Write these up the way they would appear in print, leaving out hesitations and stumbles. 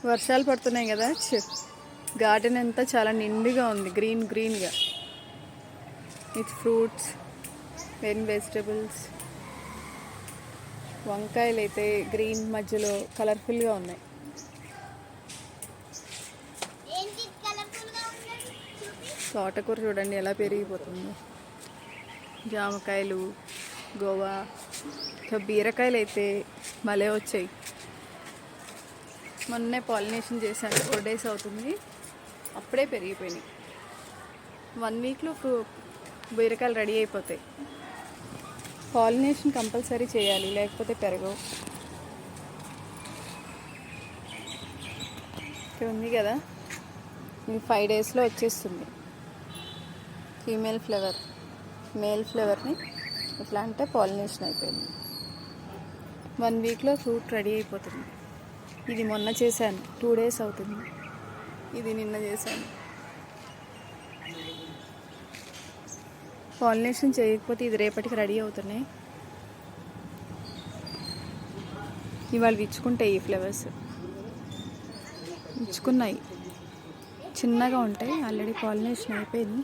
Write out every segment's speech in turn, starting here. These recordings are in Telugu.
వర్షాలు పడుతున్నాయి కదా, గార్డెన్ అంతా చాలా నిండుగా ఉంది, గ్రీన్గా. With fruits and vegetables. వంకాయలు అయితే గ్రీన్ మధ్యలో కలర్ఫుల్గా ఉన్నాయి. తోటకూర చూడండి ఎలా పెరిగిపోతుందో. జామకాయలు, గోవా, బీరకాయలు అయితే భలే వచ్చాయి. మొన్నే పాలినేషన్ చేశాను, 4 days అవుతుంది, అప్పుడే పెరిగిపోయినాయి. 1 weekలో బీరకాయలు రెడీ అయిపోతాయి. పాలినేషన్ కంపల్సరీ చేయాలి, లేకపోతే పెరగవు. ఇక్కడ ఉంది కదా, ఇది 5 daysలో వచ్చేస్తుంది. ఫీమేల్ ఫ్లవర్, మేల్ ఫ్లవర్ని ఎట్లా అంటే పాలినేషన్ అయిపోయింది. 1 weekలో ఫ్రూట్ రెడీ అయిపోతుంది. ఇది మొన్న చేశాను, 2 days అవుతుంది. ఇది నిన్న చేశాను. పాలినేషన్ చేయకపోతే ఇది రేపటికి రెడీ అవుతున్నాయి. ఇవాళ విచ్చుకుంటాయి ఈ ఫ్లవర్స్. విచ్చుకున్నాయి, చిన్నగా ఉంటాయి. ఆల్రెడీ పాలినేషన్ అయిపోయింది.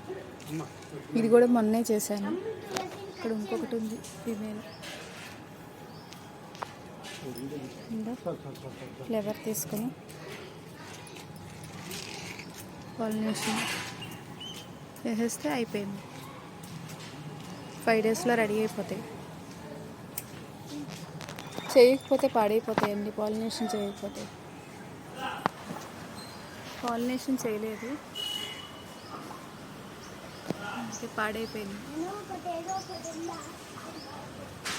ఇది కూడా మొన్నే చేశాను. ఇక్కడ ఇంకొకటి ఉంది ఫీమేల్. ఫ్లేవర్ తీసుకొని పాలినేషన్ చేసేస్తే అయిపోయింది. 5 daysలో రెడీ అయిపోతాయి. చేయకపోతే పాడైపోతాయండి, పాలినేషన్ చేయకపోతే. పాలినేషన్ చేయలేదు, పాడైపోయింది.